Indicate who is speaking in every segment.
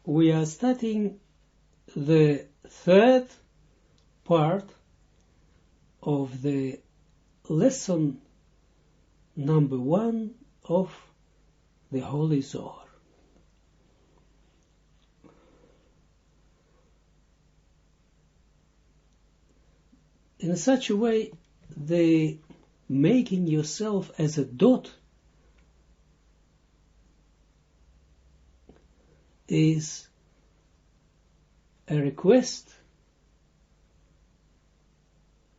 Speaker 1: we are studying the third part of the lesson number 1 of the Holy Zohar. In such a way, the making yourself as a dot is a request,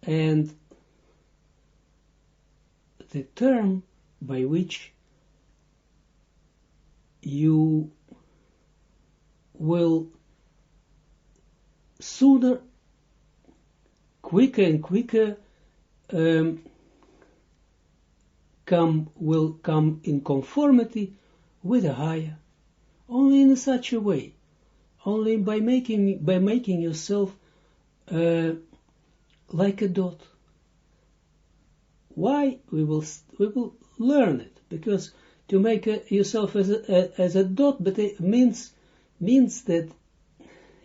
Speaker 1: and the term by which you will sooner, quicker and quicker, will come in conformity with a higher. Only in such a way, only by making yourself like a dot. Why? We will learn it, because to make yourself as a dot, but it means that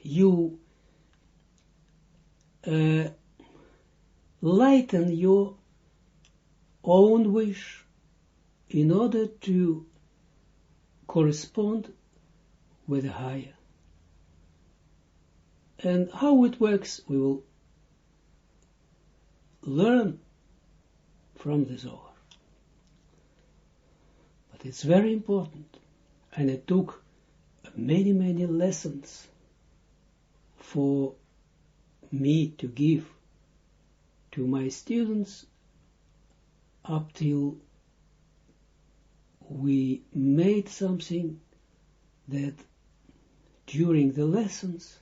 Speaker 1: you lighten your own wish in order to correspond with a higher. And how it works, we will learn from the Zohar. But it's very important, and it took many, many lessons for me to give to my students up till we made something that during the lessons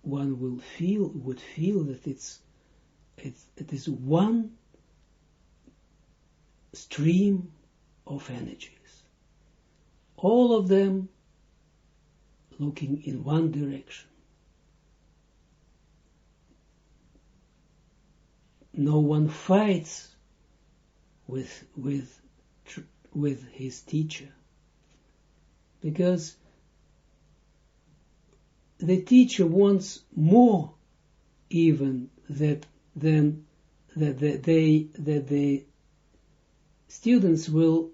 Speaker 1: one would feel that it is one stream of energies, all of them looking in one direction. No one fights with his teacher, because the teacher wants more even that the students will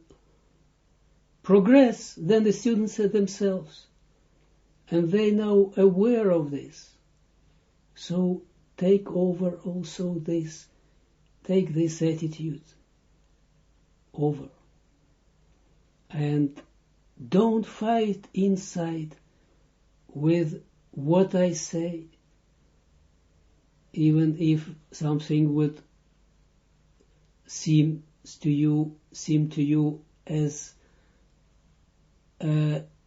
Speaker 1: progress than the students themselves, and they know aware of this. So take over also this, take this attitude over, and don't fight inside with what I say, even if something would seem to you as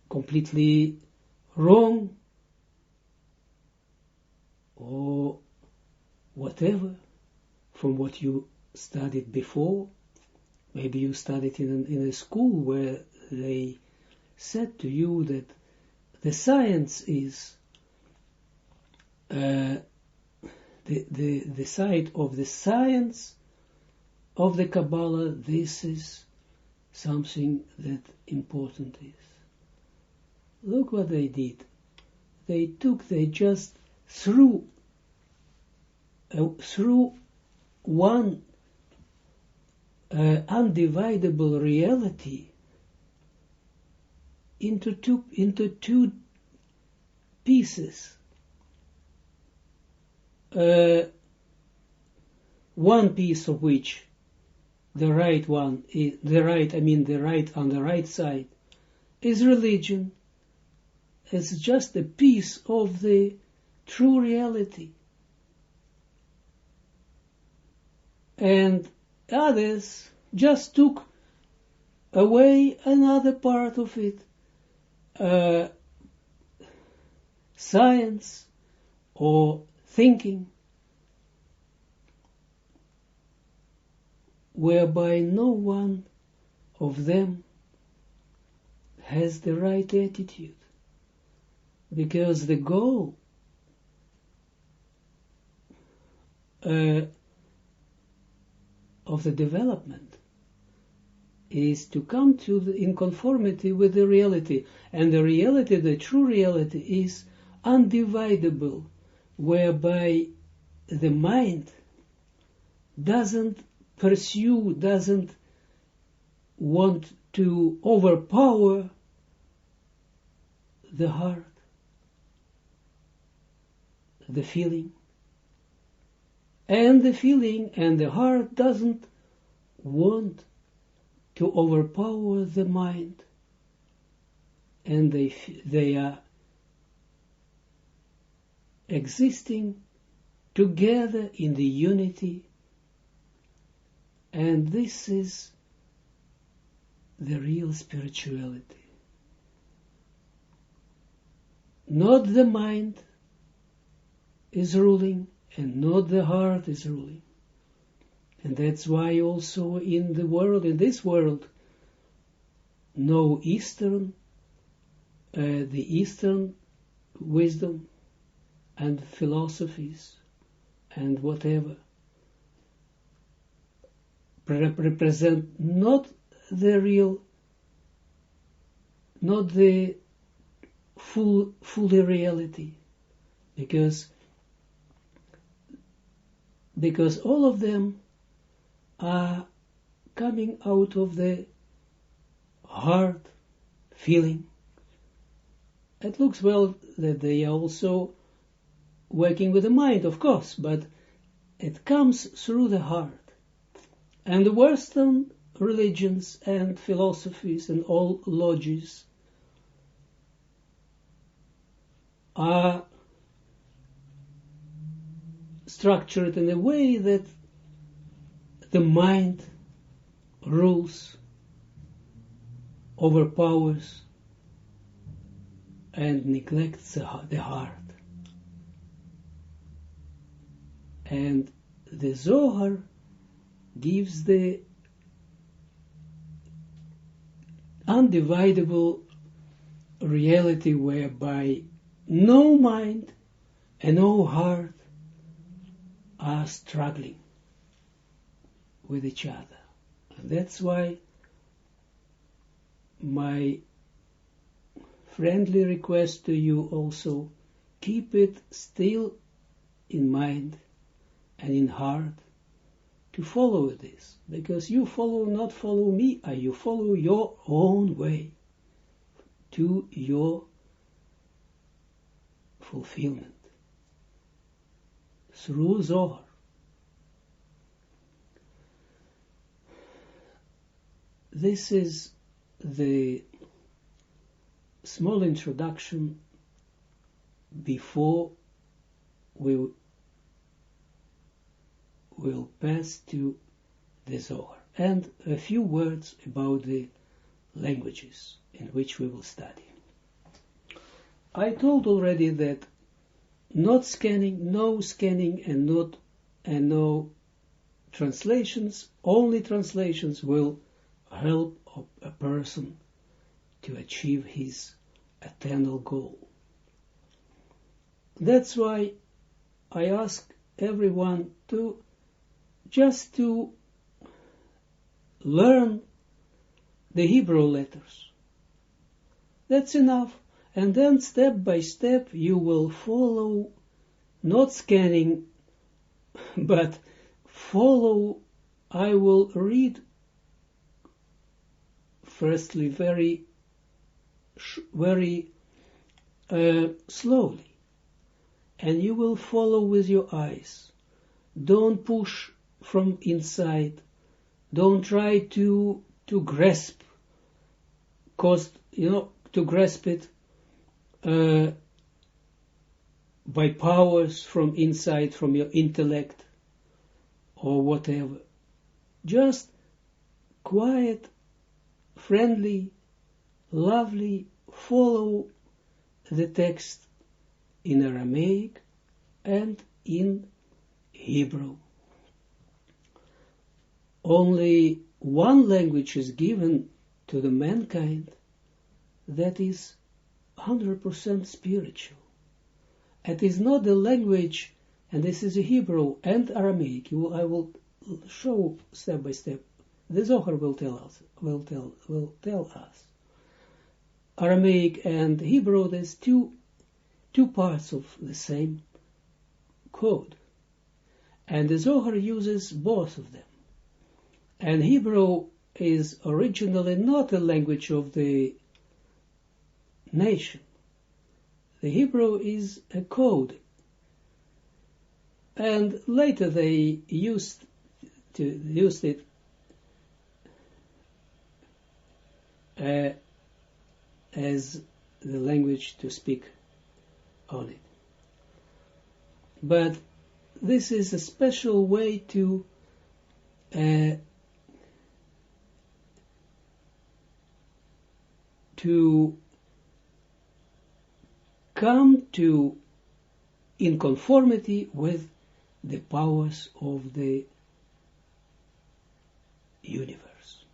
Speaker 1: completely wrong or whatever from what you studied before. Maybe you studied in a school where they said to you that the science is the side of the science of the Kabbalah. This is something that important is. Look what they did. They just threw one undividable reality into two pieces. One piece of which the right on the right side is religion. It's just a piece of the true reality. And others just took away another part of it. Science or thinking, whereby no one of them has the right attitude, because the goal of the development is to come in conformity with the reality. And the reality, the true reality, is undividable, whereby the mind doesn't pursue, doesn't want to overpower the heart, the feeling. And the feeling and the heart doesn't want to overpower the mind. And they are existing together in the unity. And this is the real spirituality. Not the mind is ruling, and not the heart is ruling. And that's why also in this world, no Eastern, the Eastern wisdom and philosophies and whatever represent not the real, not the fully reality, because all of them are coming out of the heart feeling. It looks well that they are also working with the mind, of course, but it comes through the heart. And the Western religions and philosophies and all logics are structured in a way that the mind rules, overpowers, and neglects the heart. And the Zohar gives the undividable reality whereby no mind and no heart are struggling with each other. And that's why my friendly request to you also, keep it still in mind and in heart to follow this, because you not follow me, you follow your own way to your fulfillment through Zohar. This is the small introduction before we will pass to the Zohar, and a few words about the languages in which we will study. I told already that no scanning and no translations, only translations will help a person to achieve his eternal goal. That's why I ask everyone to learn the Hebrew letters. That's enough. And then step by step you will follow, not scanning, but follow. I will read firstly very slowly, and you will follow with your eyes. Don't push from inside. Don't try to grasp, to grasp it by powers from inside, from your intellect or whatever. Just quiet, friendly, lovely, follow the text in Aramaic and in Hebrew. Only one language is given to the mankind that is 100% spiritual. It is not the language, and this is a Hebrew and Aramaic. I will show step by step The Zohar will tell us. Aramaic and Hebrew, there's two parts of the same code. And the Zohar uses both of them. And Hebrew is originally not a language of the nation. The Hebrew is a code. And later they used it as the language to speak on it. But this is a special way to come to in conformity with the powers of the universe.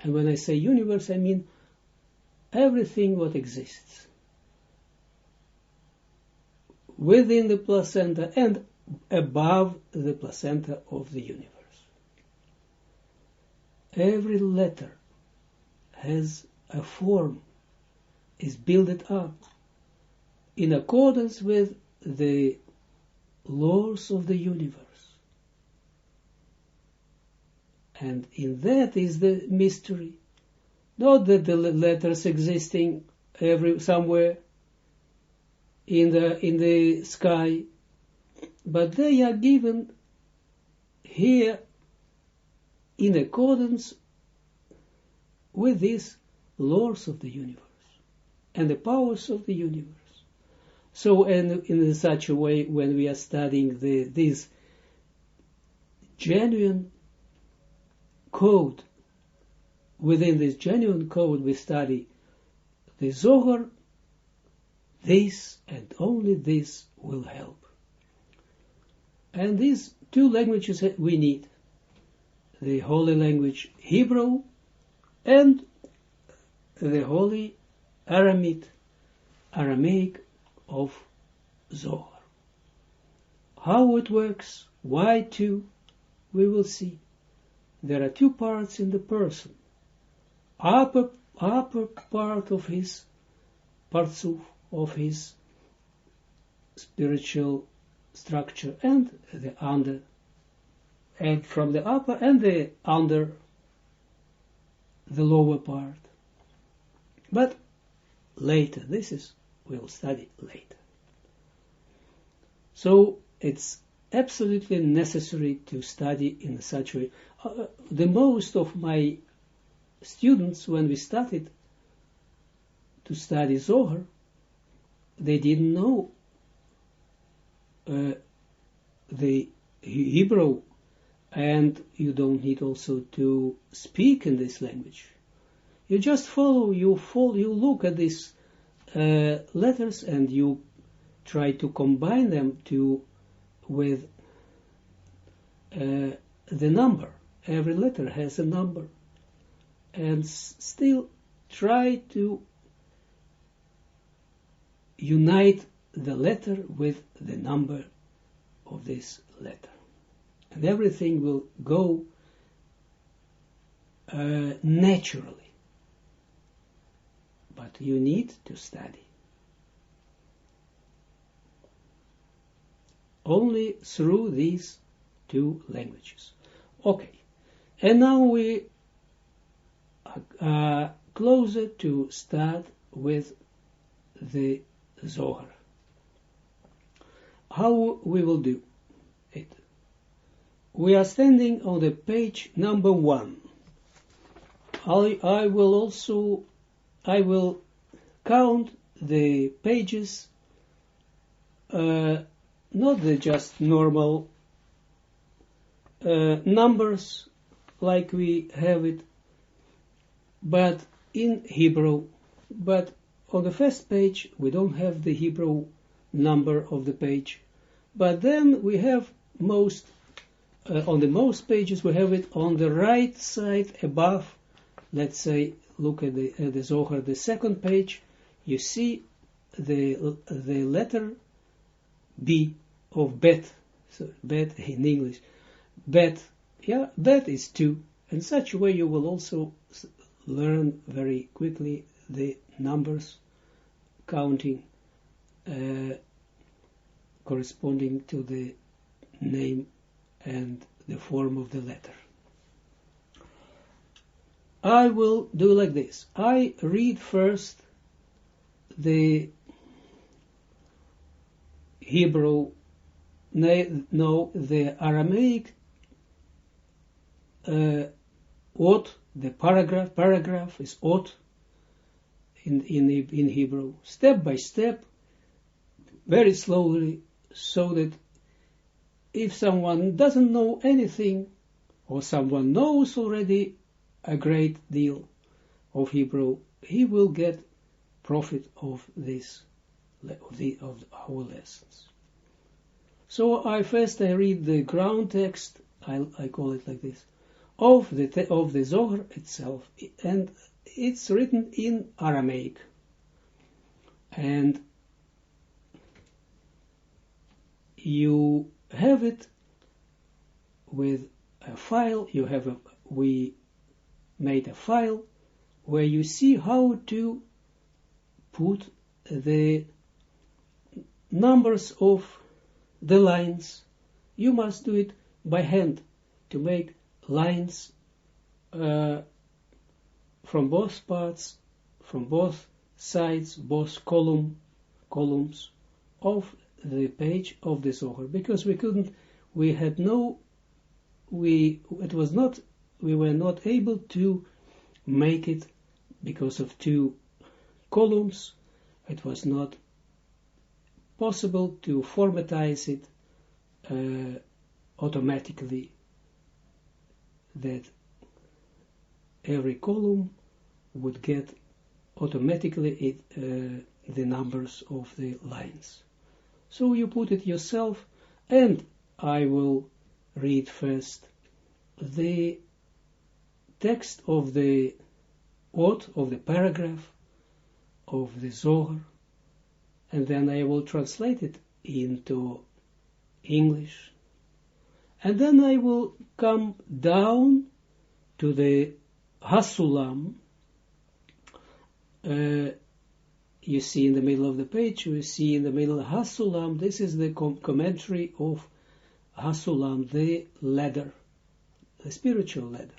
Speaker 1: And when I say universe, I mean everything what exists within the placenta and above the placenta of the universe. Every letter has a form, is built up in accordance with the laws of the universe. And in that is the mystery. Not that the letters existing somewhere in the sky, but they are given here in accordance with these laws of the universe and the powers of the universe. So, and in such a way, when we are studying this genuine code, within this genuine code we study the Zohar, this and only this will help. And these two languages that we need, the holy language Hebrew and the holy Aramaic of Zohar. How it works, why two, we will see. There are two parts in the person. Upper part of his partsuf, of his spiritual structure, and the under, and from the upper and the under, the lower part. But later, we'll study later. So it's absolutely necessary to study in such a way. The most of my students, when we started to study Zohar, they didn't know the Hebrew, and you don't need also to speak in this language. You just follow, you look at these letters and you try to combine them with the number. Every letter has a number. And still try to unite the letter with the number of this letter. And everything will go naturally. But you need to study. Only through these two languages. Okay. And now we are closer to start with the Zohar. How we will do it? We are standing on the page number 1. I will count the pages, not the just normal numbers like we have it, but in Hebrew. But on the first page we don't have the Hebrew number of the page, but then we have on the most pages we have it on the right side above. Let's say, look at the Zohar, the second page, you see the letter B of bet. So bet in English. Bet, yeah, bet is 2. In such a way you will also learn very quickly the numbers, counting, corresponding to the name and the form of the letter. I will do like this. I read first the Hebrew, the Aramaic ot, the paragraph is ot in Hebrew, step by step, very slowly, so that if someone doesn't know anything, or someone knows already a great deal of Hebrew, he will get profit of this, of our lessons. So I read the ground text, I call it like this, of the Zohar itself, and it's written in Aramaic. And you have it with a file, we made a file where you see how to put the numbers of the lines. You must do it by hand to make lines from both parts, from both sides, both columns of the page of the Zohar, because we were not able to make it because of two columns. It was not possible to formatize it automatically, that every column would get automatically the numbers of the lines. So you put it yourself, and I will read first the text of the of the paragraph of the Zohar, and then I will translate it into English, and then I will come down to the Hasulam. You see in the middle of the page, you see in the middle Hasulam. This is the commentary of Hasulam, the ladder, the spiritual ladder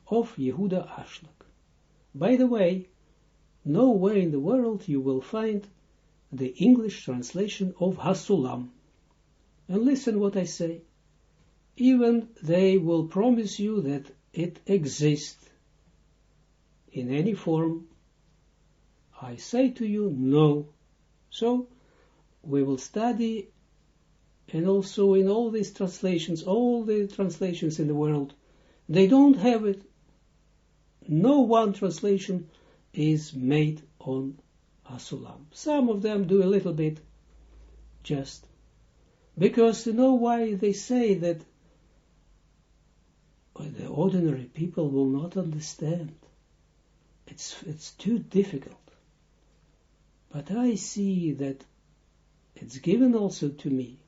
Speaker 1: of Yehuda Ashlag. By the way, nowhere in the world you will find the English translation of Hasulam. And listen what I say. Even they will promise you that it exists in any form. I say to you, no. So, we will study, and also in all these translations, all the translations in the world, they don't have it. No one translation is made on Hasulam. Some of them do a little bit, just because you know why they say that the ordinary people will not understand. It's too difficult. But I see that it's given also to me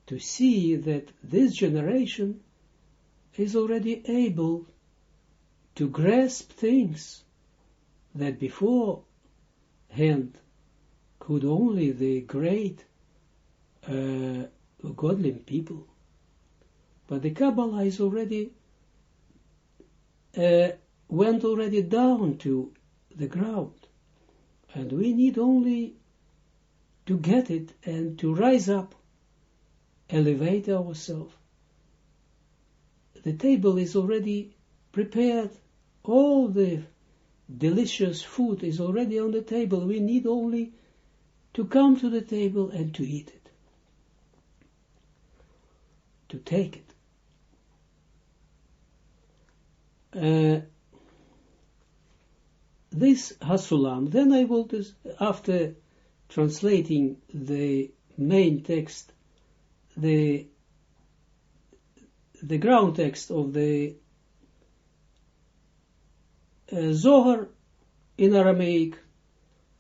Speaker 1: to see that this generation is already able to grasp things that beforehand could only the great godly people. But the Kabbalah is already went already down to the ground, and we need only to get it and to rise up, elevate ourselves. The table is already prepared. All the delicious food is already on the table. We need only to come to the table and to eat it, to take it. This Hasulam, then I will just, after translating the main text, the ground text of the Zohar in Aramaic,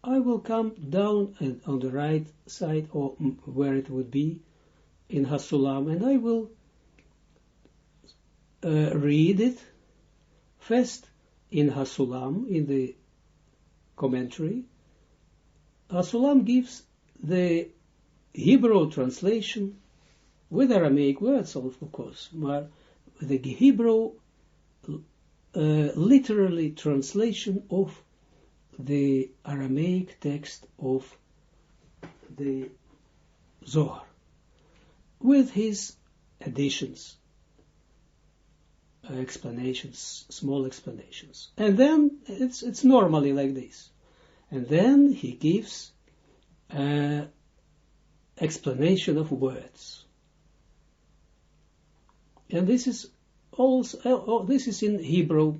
Speaker 1: I will come down and on the right side, or where it would be, in Hasulam, and I will read it First, in Hasulam, in the commentary, Hasulam gives the Hebrew translation with Aramaic words, of course, but the Hebrew literally translation of the Aramaic text of the Zohar, with his additions, explanations, small explanations. And then it's normally like this. And then he gives explanation of words. And this is also, this is in Hebrew.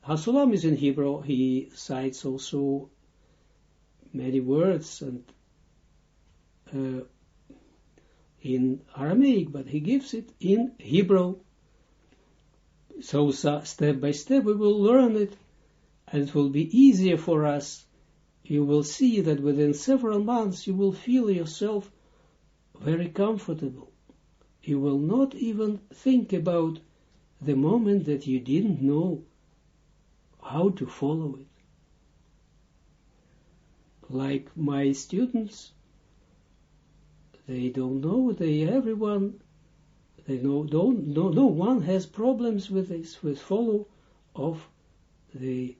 Speaker 1: Hasulam is in Hebrew. He cites also many words and in Aramaic, but he gives it in Hebrew. So step by step we will learn it, and it will be easier for us. You will see that within several months you will feel yourself very comfortable. You will not even think about the moment that you didn't know how to follow it. Like my students, they don't know, no one has problems with this, with follow of the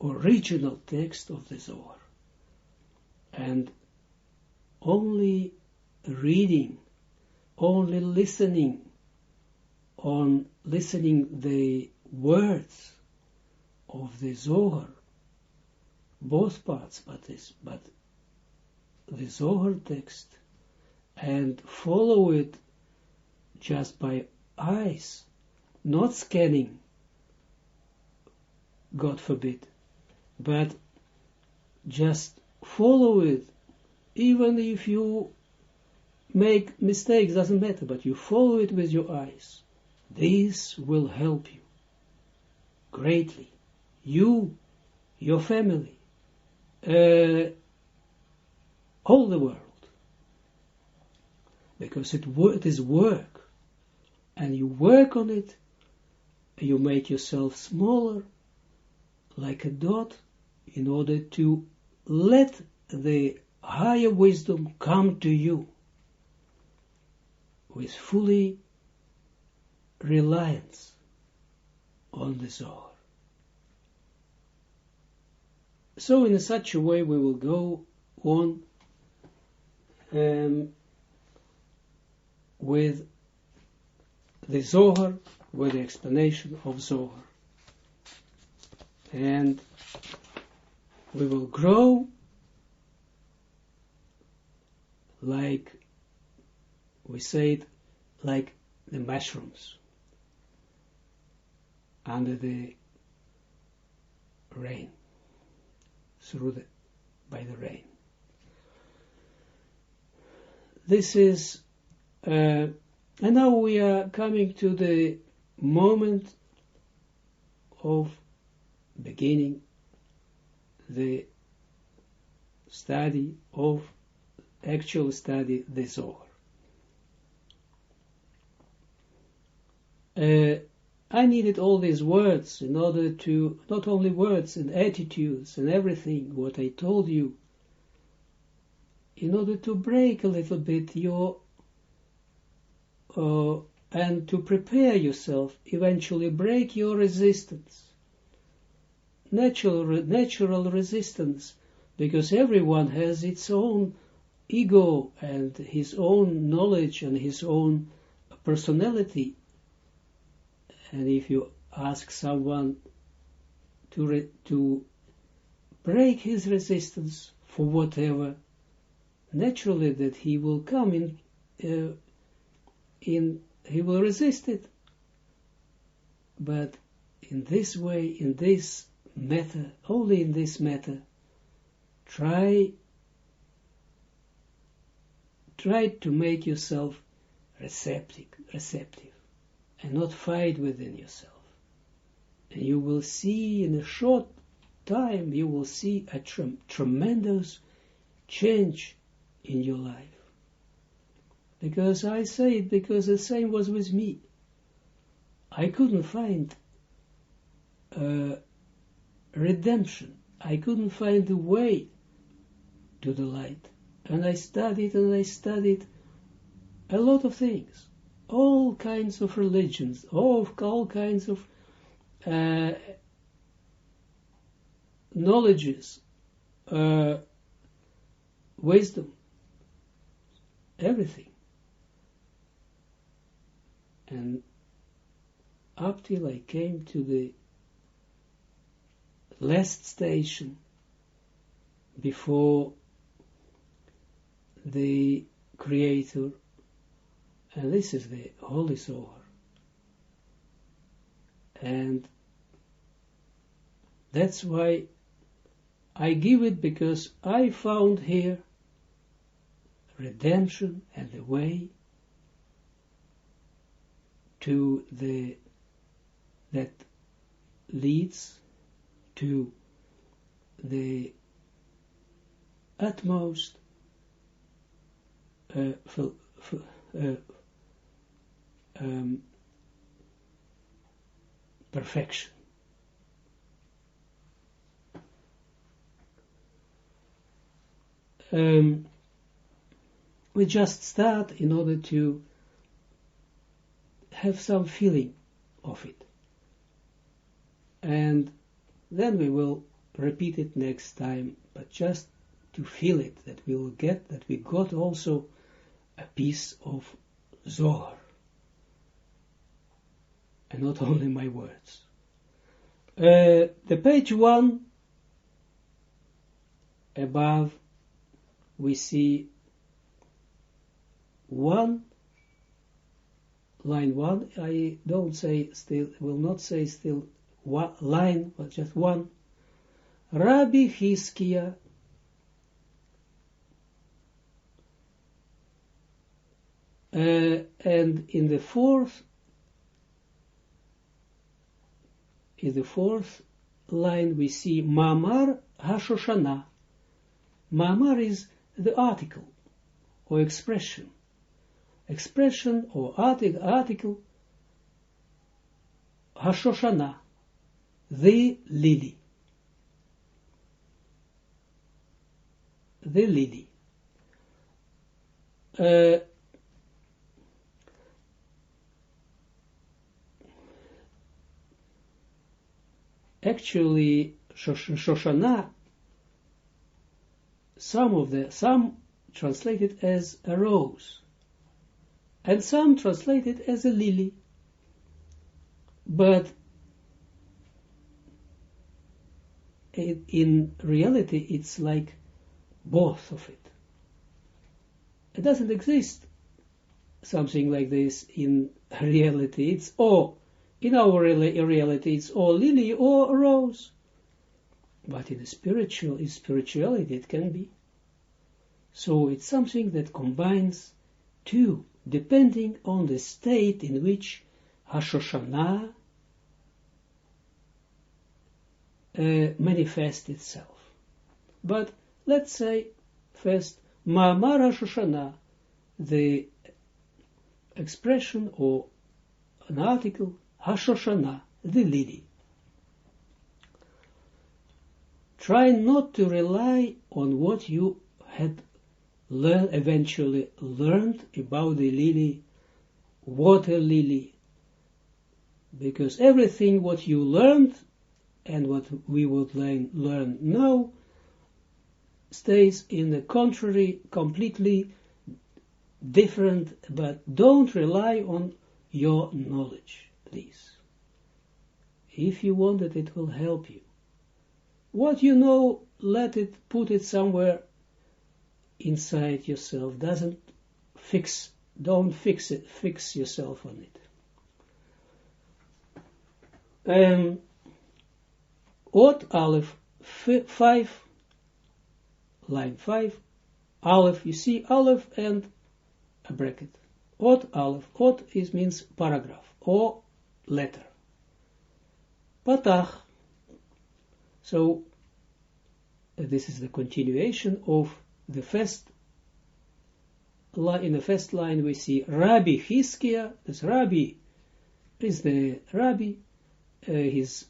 Speaker 1: original text of the Zohar. And only reading, only listening the words of the Zohar, both parts, but the Zohar text, and follow it just by eyes, not scanning, God forbid, but just follow it, even if you make mistakes, doesn't matter, but you follow it with your eyes. This will help you greatly. You, your family, all the world. Because it is work, and you work on it, you make yourself smaller, like a dot, in order to let the higher wisdom come to you with fully reliance on the Zohar. So in such a way we will go on with the Zohar, with the explanation of Zohar. And we will grow like, we say it, like the mushrooms under the rain, by the rain. This is, and now we are coming to the moment of beginning the study of, actual study, the Zohar. I needed all these words in order to, not only words and attitudes and everything, what I told you, in order to break a little bit your, and to prepare yourself, eventually break your resistance, natural resistance, because everyone has its own ego and his own knowledge and his own personality. And if you ask someone to break his resistance for whatever, naturally that he will come in, he will resist it. But in this way, in this matter, only in this matter, try to make yourself receptive, and not fight within yourself. And you will see in a short time, you will see a tremendous change in your life. Because I say it, because the same was with me. I couldn't find redemption. I couldn't find the way to the light. And I studied a lot of things, all kinds of religions, all kinds of knowledges, wisdom, everything. And up till I came to the last station before the Creator, and this is the Holy Zohar. And that's why I give it, because I found here redemption and the way to that leads to the utmost perfection. We just start in order to have some feeling of it, and then we will repeat it next time, but just to feel it, that we will get, that we got also a piece of Zohar, and not only my words. The page 1 above, we see line 1. I don't say still, will not say still one line, but just one. Rabbi Hiskia and in the fourth line we see Mamar HaShoshana. Mamar is the article or expression or article HaShoshana, the lily. The lily. Actually, Shoshana, some translate it as a rose, and some translate it as a lily. But in reality, it's like both of it. It doesn't exist something like this in reality. It's all, in our reality, it's or lily or rose. But in spirituality, it can be. So it's something that combines two, depending on the state in which HaShoshana manifests itself. But let's say first, Ma'amar HaShoshana, the expression or an article, HaShoshana, the lily. Try not to rely on what you had eventually learned about the lily, water lily, because everything what you learned and what we would learn now stays in the contrary, completely different, but don't rely on your knowledge, please. If you want it, it will help you. What you know, put it somewhere inside yourself. Don't fix it, fix yourself on it. Ot Aleph 5, line 5, Aleph, you see Aleph and a bracket. Ot Aleph, Ot means paragraph, or letter. Patach, so this is the continuation of the first line. In the first line we see Rabbi Hiskia, this Rabbi is the Rabbi, his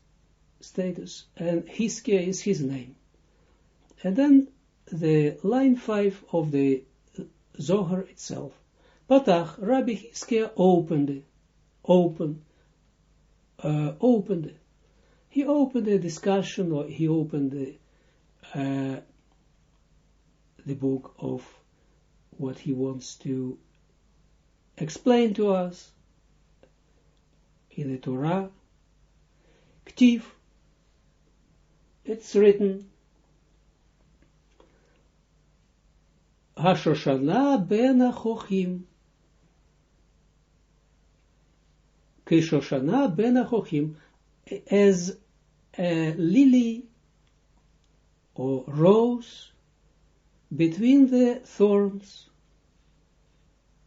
Speaker 1: status, and Hiskia is his name. And then the line 5 of the Zohar itself. Patach, Rabbi Hiskia opened it. He opened a discussion, or he opened the book of what he wants to explain to us in the Torah. Ktiv, it's written, HaShoshana ben HaChochim, Kishoshana ben HaChochim, as a lily or rose between the thorns.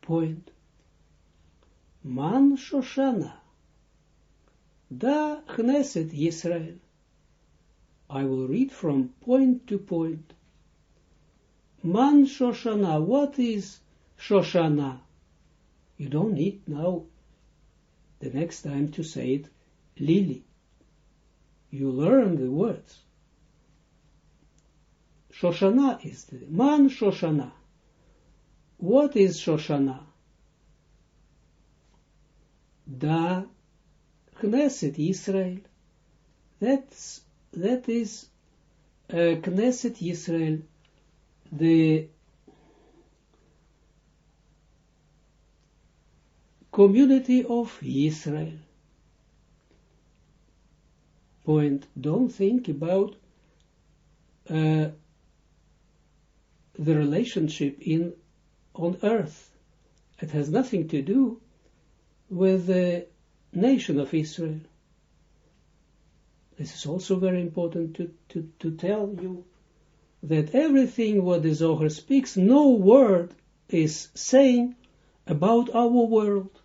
Speaker 1: Point. Man Shoshana, da Knesset Yisrael. I will read from point to point. Man Shoshana, what is Shoshana? You don't need now the next time to say it, lily. You learn the words. Shoshana is the Man Shoshana. What is Shoshana? Da Knesset Yisrael. That is Knesset Yisrael, the community of Israel. Point. Don't think about the relationship on earth. It has nothing to do with the nation of Israel. This is also very important to tell you that everything what the Zohar speaks, no word is saying about our world.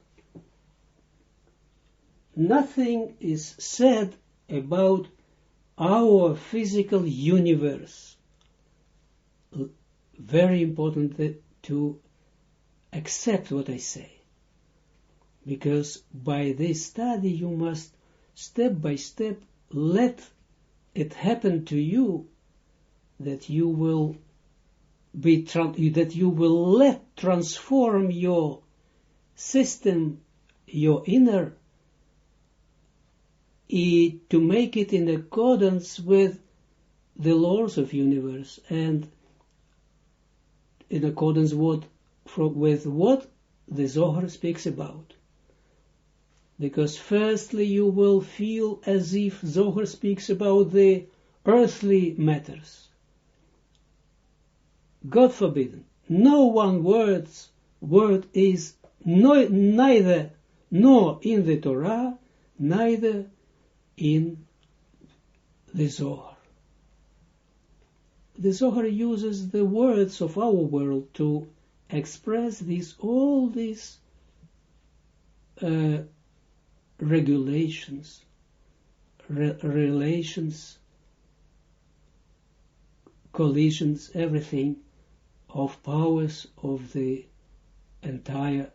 Speaker 1: Nothing is said about our physical universe. Very important to accept what I say. Because by this study you must step by step let it happen to you that you will let transform your system, your inner, to make it in accordance with the laws of universe and in accordance with what the Zohar speaks about. Because firstly you will feel as if Zohar speaks about the earthly matters. God forbid, no one word is neither nor in the Torah, neither in the Zohar. The Zohar uses the words of our world to express all these regulations, relations, collisions, everything of powers of the entire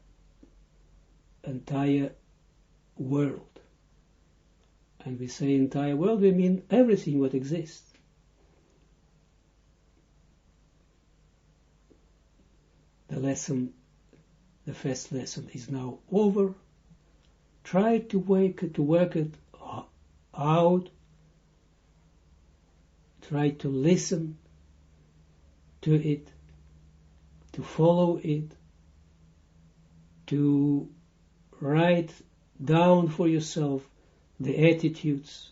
Speaker 1: world. And we say entire world, we mean everything what exists. The first lesson is now over. Try to work it out. Try to listen to it, to follow it, to write down for yourself the attitudes,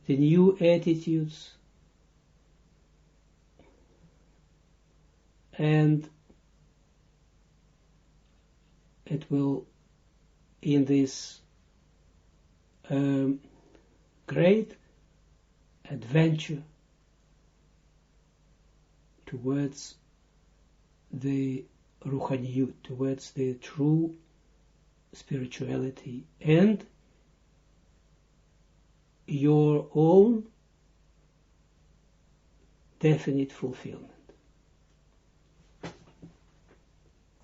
Speaker 1: the new attitudes, and it will, in this great adventure towards the Ruchaniyut, towards the true spirituality and your own definite fulfillment.